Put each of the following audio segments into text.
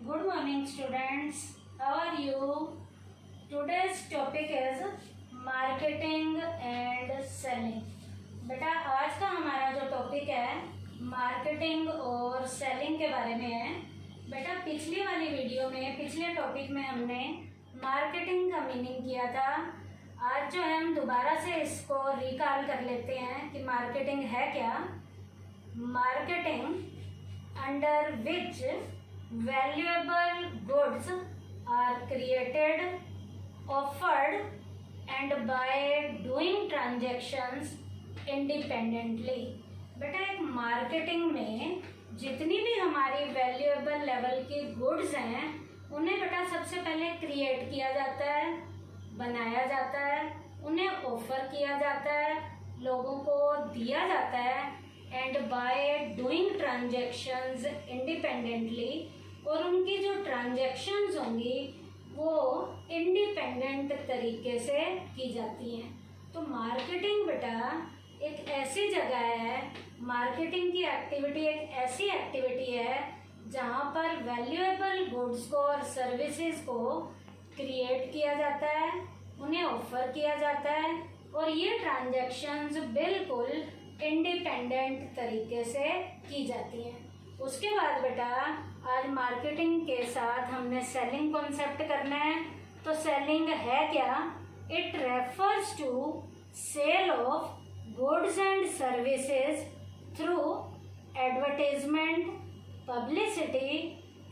Good morning students. How are you? Today's topic is marketing and selling. बेटा आज का हमारा जो टॉपिक है मार्केटिंग और सेलिंग के बारे में है। बेटा पिछली वाली वीडियो में पिछले टॉपिक में हमने मार्केटिंग का मीनिंग किया था। आज जो है हम दोबारा से इसको रिकॉल कर लेते हैं कि मार्केटिंग है क्या। Marketing under which valuable goods are created, offered and by doing transactions independently। बेटा एक मार्केटिंग में जितनी भी हमारी वैल्यूएबल लेवल की गुड्स हैं उन्हें बेटा सबसे पहले क्रिएट किया जाता है, बनाया जाता है, उन्हें ऑफर किया जाता है, लोगों को दिया जाता है and by doing transactions independently, और उनकी जो ट्रांजेक्शन्स होंगी वो इंडिपेंडेंट तरीके से की जाती हैं। तो मार्केटिंग बेटा एक ऐसी जगह है, मार्केटिंग की एक्टिविटी एक ऐसी एक्टिविटी है जहाँ पर वैल्यूएबल गुड्स को और सर्विसेज को क्रिएट किया जाता है, उन्हें ऑफर किया जाता है और ये ट्रांजेक्शन्स बिल्कुल इंडिपेंडेंट तरीके से की जाती हैं। उसके बाद बेटा आज मार्केटिंग के साथ हमने सेलिंग कॉन्सेप्ट करना है। तो सेलिंग है क्या? It refers to sale of goods and services through advertisement, publicity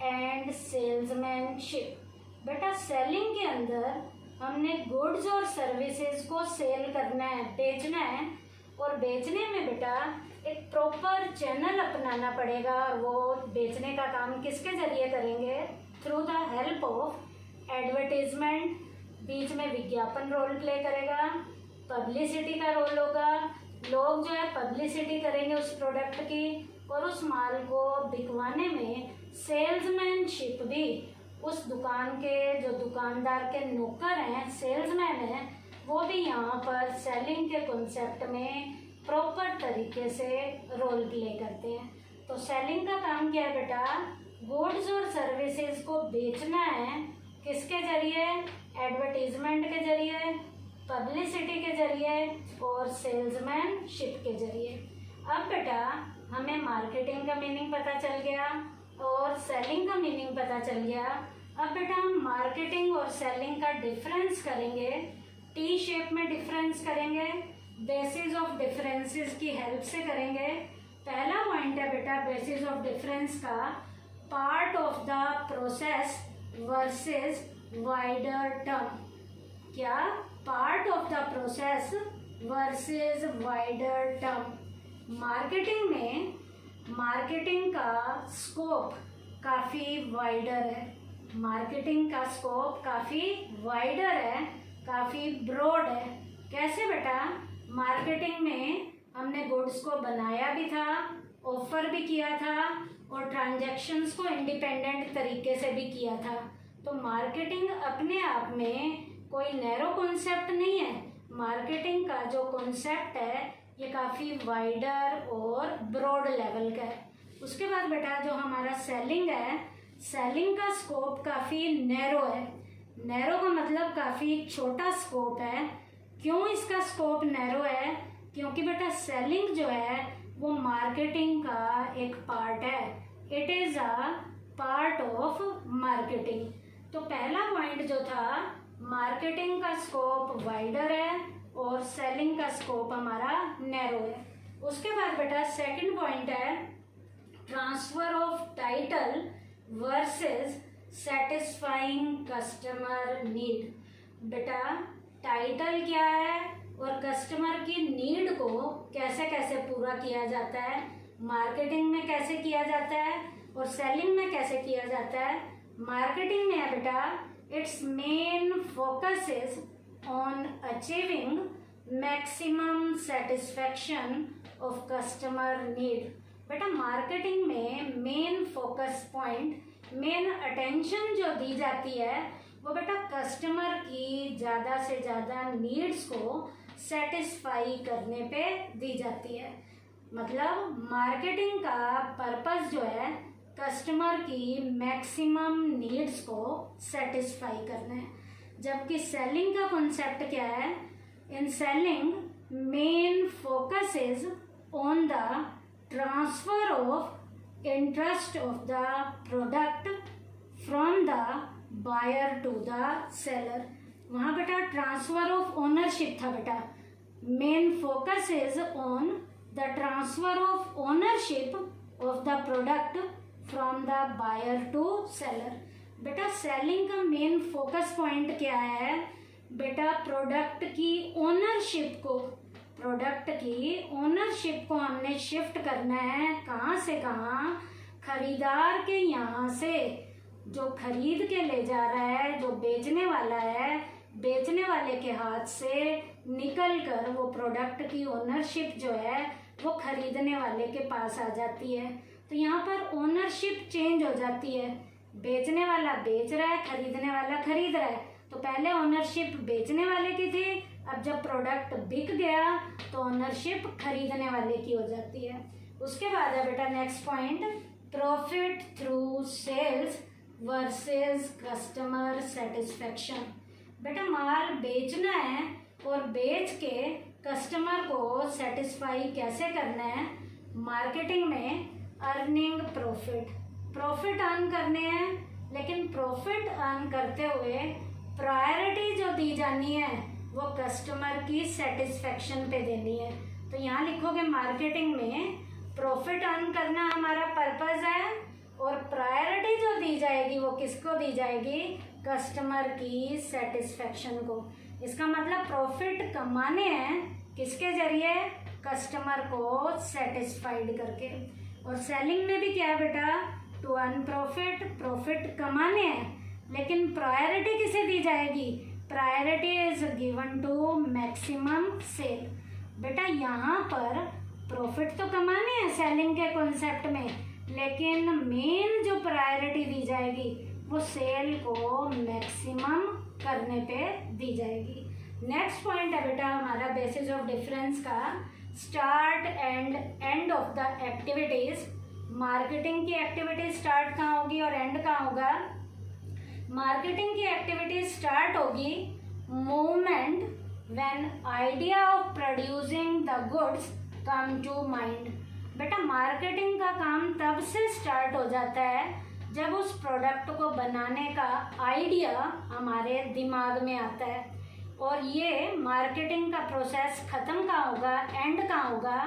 and salesmanship. बेटा सेलिंग के अंदर हमने गुड्स और सर्विसेज को सेल करना है, बेचना है, और बेचने में बेटा एक प्रॉपर चैनल अपनाना पड़ेगा। और वो बेचने का काम किसके जरिए करेंगे? Through the help of advertisement, बीच में विज्ञापन रोल प्ले करेगा, पब्लिसिटी का रोल होगा, लोग जो है पब्लिसिटी करेंगे उस प्रोडक्ट की, और उस माल को बिकवाने में सेल्समैनशिप भी, उस दुकान के जो दुकानदार के नौकर हैं, सेल्समैन हैं, वो भी यहाँ पर सेलिंग के कॉन्सेप्ट में प्रॉपर तरीके से रोल प्ले करते हैं। तो सेलिंग का काम क्या है बेटा? गुड्स और सर्विसेज को बेचना है, किसके जरिए? एडवर्टीजमेंट के जरिए, पब्लिसिटी के जरिए और सेल्समैनशिप के जरिए। अब बेटा हमें मार्केटिंग का मीनिंग पता चल गया और सेलिंग का मीनिंग पता चल गया। अब बेटा हम मार्केटिंग और सेलिंग का डिफरेंस करेंगे, टी शेप में डिफरेंस करेंगे, बेसिस ऑफ डिफरेंसेस की हेल्प से करेंगे। पहला पॉइंट है बेटा बेसिस ऑफ डिफरेंस का, part of the process versus wider term. क्या? Part of the process versus wider term. Marketing में मार्केटिंग का स्कोप काफ़ी वाइडर है, मार्केटिंग का स्कोप काफ़ी वाइडर है, काफ़ी ब्रॉड है। कैसे बेटा? मार्केटिंग में हमने गुड्स को बनाया भी था, ऑफर भी किया था और ट्रांजैक्शंस को इंडिपेंडेंट तरीके से भी किया था। तो मार्केटिंग अपने आप में कोई नैरो कॉन्सेप्ट नहीं है। मार्केटिंग का जो कॉन्सेप्ट है ये काफ़ी वाइडर और ब्रॉड लेवल का है। उसके बाद बेटा जो हमारा सेलिंग है, सेलिंग का स्कोप काफ़ी नैरो है। नैरो का मतलब काफ़ी छोटा स्कोप है। क्यों इसका स्कोप नैरो है? क्योंकि बेटा सेलिंग जो है वो मार्केटिंग का एक पार्ट है, it is a part of marketing. तो पहला पॉइंट जो था मार्केटिंग का स्कोप वाइडर है और सेलिंग का स्कोप हमारा नैरो है। उसके बाद बेटा सेकंड पॉइंट है transfer of title versus satisfying customer need. बेटा टाइटल क्या है और कस्टमर की नीड को कैसे कैसे पूरा किया जाता है, मार्केटिंग में कैसे किया जाता है और सेलिंग में कैसे किया जाता है। मार्केटिंग में है बेटा it's main focus is on achieving maximum satisfaction of customer need. बेटा मार्केटिंग में main focus point, main attention जो दी जाती है वो बेटा कस्टमर की ज़्यादा से ज़्यादा नीड्स को सेटिस्फाई करने पे दी जाती है। मतलब मार्केटिंग का पर्पस जो है कस्टमर की मैक्सिमम नीड्स को सेटिस्फाई करना है। जबकि सेलिंग का कॉन्सेप्ट क्या है? In selling main focus is on the transfer of interest of the product from the buyer to the seller. वहाँ बेटा ट्रांसफर ऑफ ओनरशिप था बेटा। Main focus is on the transfer of ownership of the product from the buyer to seller. बेटा selling का main focus point क्या है? बेटा product की ओनरशिप को हमने शिफ्ट करना है। कहाँ से कहाँ? खरीदार के यहाँ से, जो खरीद के ले जा रहा है, जो बेचने वाला है, बेचने वाले के हाथ से निकल कर वो प्रोडक्ट की ओनरशिप जो है वो खरीदने वाले के पास आ जाती है। तो यहाँ पर ओनरशिप चेंज हो जाती है। बेचने वाला बेच रहा है, खरीदने वाला खरीद रहा है। तो पहले ओनरशिप बेचने वाले की थी, अब जब प्रोडक्ट बिक गया तो ओनरशिप खरीदने वाले की हो जाती है। उसके बाद है बेटा next point, profit through sales versus customer satisfaction. बेटा माल बेचना है और बेच के कस्टमर को सेटिस्फाई कैसे करना है? मार्केटिंग में अर्निंग प्रॉफिट अर्न करने हैं, लेकिन प्रॉफिट अर्न करते हुए प्रायोरिटी जो दी जानी है वो कस्टमर की सेटिस्फेक्शन पे देनी है। तो यहाँ लिखोगे मार्केटिंग में प्रॉफिट अर्न करना हमारा पर्पस है और प्रायोरिटी जो दी जाएगी वो किसको दी जाएगी? कस्टमर की सेटिस्फेक्शन को। इसका मतलब प्रॉफिट कमाने हैं किसके जरिए? कस्टमर को सेटिस्फाइड करके। और सेलिंग में भी क्या है बेटा? टू अर्न प्रॉफिट कमाने हैं, लेकिन प्रायोरिटी किसे दी जाएगी? Priority is given to maximum sale. बेटा यहाँ पर प्रॉफिट तो कमाने हैं सेलिंग के कॉन्सेप्ट में, लेकिन मेन जो प्रायोरिटी दी जाएगी वो सेल को मैक्सिमम करने पे दी जाएगी। नेक्स्ट पॉइंट है बेटा हमारा बेसिस ऑफ डिफरेंस का, start and end of the activities. Marketing की एक्टिविटी स्टार्ट कहाँ होगी और एंड कहाँ होगा? मार्केटिंग की एक्टिविटी स्टार्ट होगी movement when idea of producing the goods come to mind. बेटा मार्केटिंग का काम तब से स्टार्ट हो जाता है जब उस प्रोडक्ट को बनाने का आइडिया हमारे दिमाग में आता है। और ये मार्केटिंग का प्रोसेस खत्म कहाँ होगा? एंड कहाँ होगा?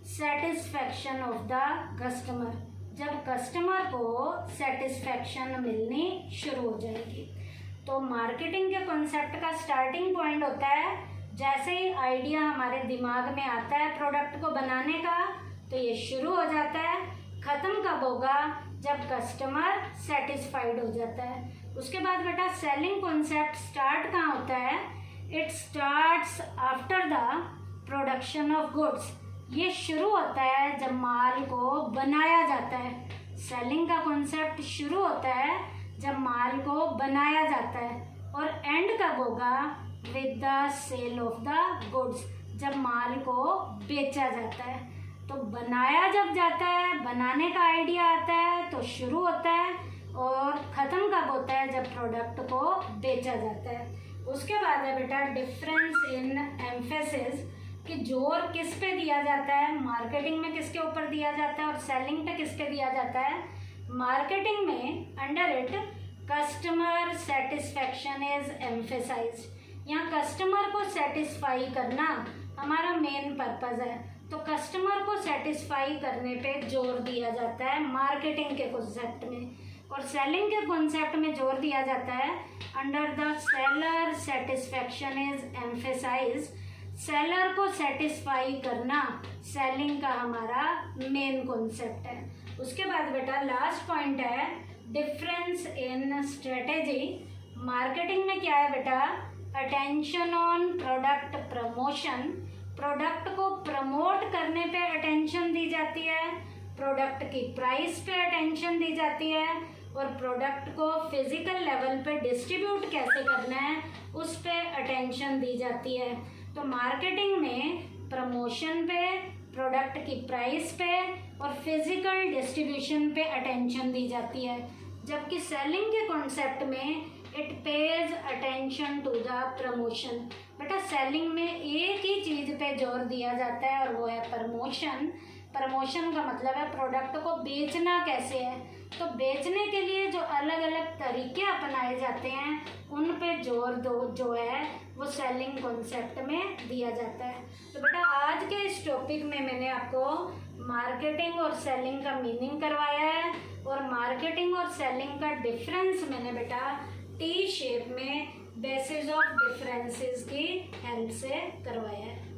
Satisfaction of the customer. जब कस्टमर को सेटिस्फेक्शन मिलनी शुरू हो जाएगी। तो मार्केटिंग के कॉन्सेप्ट का स्टार्टिंग पॉइंट होता है जैसे ही आइडिया हमारे दिमाग में आता है प्रोडक्ट को बनाने का, तो ये शुरू हो जाता है। ख़त्म कब होगा? जब कस्टमर सेटिस्फाइड हो जाता है। उसके बाद बेटा सेलिंग कॉन्सेप्ट स्टार्ट कहाँ होता है? It starts after the production of goods. ये शुरू होता है जब माल को बनाया जाता है। सेलिंग का कॉन्सेप्ट शुरू होता है जब माल को बनाया जाता है। और एंड कब होगा? With the sale of the goods, जब माल को बेचा जाता है। तो बनाया जब जाता है, बनाने का आइडिया आता है तो शुरू होता है, और ख़त्म कब होता है? जब प्रोडक्ट को बेचा जाता है। उसके बाद है बेटा डिफरेंस इन एम्फेसिस, कि जोर किस पे दिया जाता है। मार्केटिंग में किसके ऊपर दिया जाता है और सेलिंग पे किस पे दिया जाता है? मार्केटिंग में under it customer satisfaction is emphasised. यहाँ कस्टमर को सेटिस्फाई करना हमारा मेन पर्पज़ है, तो कस्टमर को सेटिस्फाई करने पे जोर दिया जाता है मार्केटिंग के कॉन्सेप्ट में। और सेलिंग के कॉन्सेप्ट में जोर दिया जाता है under the seller satisfaction is emphasised. Seller को सेटिस्फाई करना सेलिंग का हमारा मेन कॉन्सेप्ट है। उसके बाद बेटा लास्ट पॉइंट है डिफरेंस इन स्ट्रेटेजी। मार्केटिंग में क्या है बेटा? Attention on product promotion. Product को प्रमोट करने पे अटेंशन दी जाती है, प्रोडक्ट की प्राइस पे अटेंशन दी जाती है, और प्रोडक्ट को फिजिकल लेवल पे डिस्ट्रीब्यूट कैसे करना है उस पे अटेंशन दी जाती है। तो मार्केटिंग में प्रमोशन पे, प्रोडक्ट की प्राइस पे और फिजिकल डिस्ट्रीब्यूशन पे अटेंशन दी जाती है, जबकि सेलिंग के कॉन्सेप्ट में it pays attention to the promotion. बेटा सेलिंग में एक ही चीज़ पे जोर दिया जाता है और वो है प्रमोशन। प्रमोशन का मतलब है प्रोडक्ट को बेचना कैसे है, तो बेचने के लिए जो अलग अलग तरीके अपनाए जाते हैं उन पे जोर जो है वो सेलिंग कॉन्सेप्ट में दिया जाता है। तो बेटा आज के इस टॉपिक में मैंने आपको मार्केटिंग और सेलिंग का मीनिंग करवाया है और मार्केटिंग और सेलिंग का डिफरेंस मैंने बेटा टी शेप में बेसिस ऑफ डिफरेंसेस की हेल्प से करवाया है।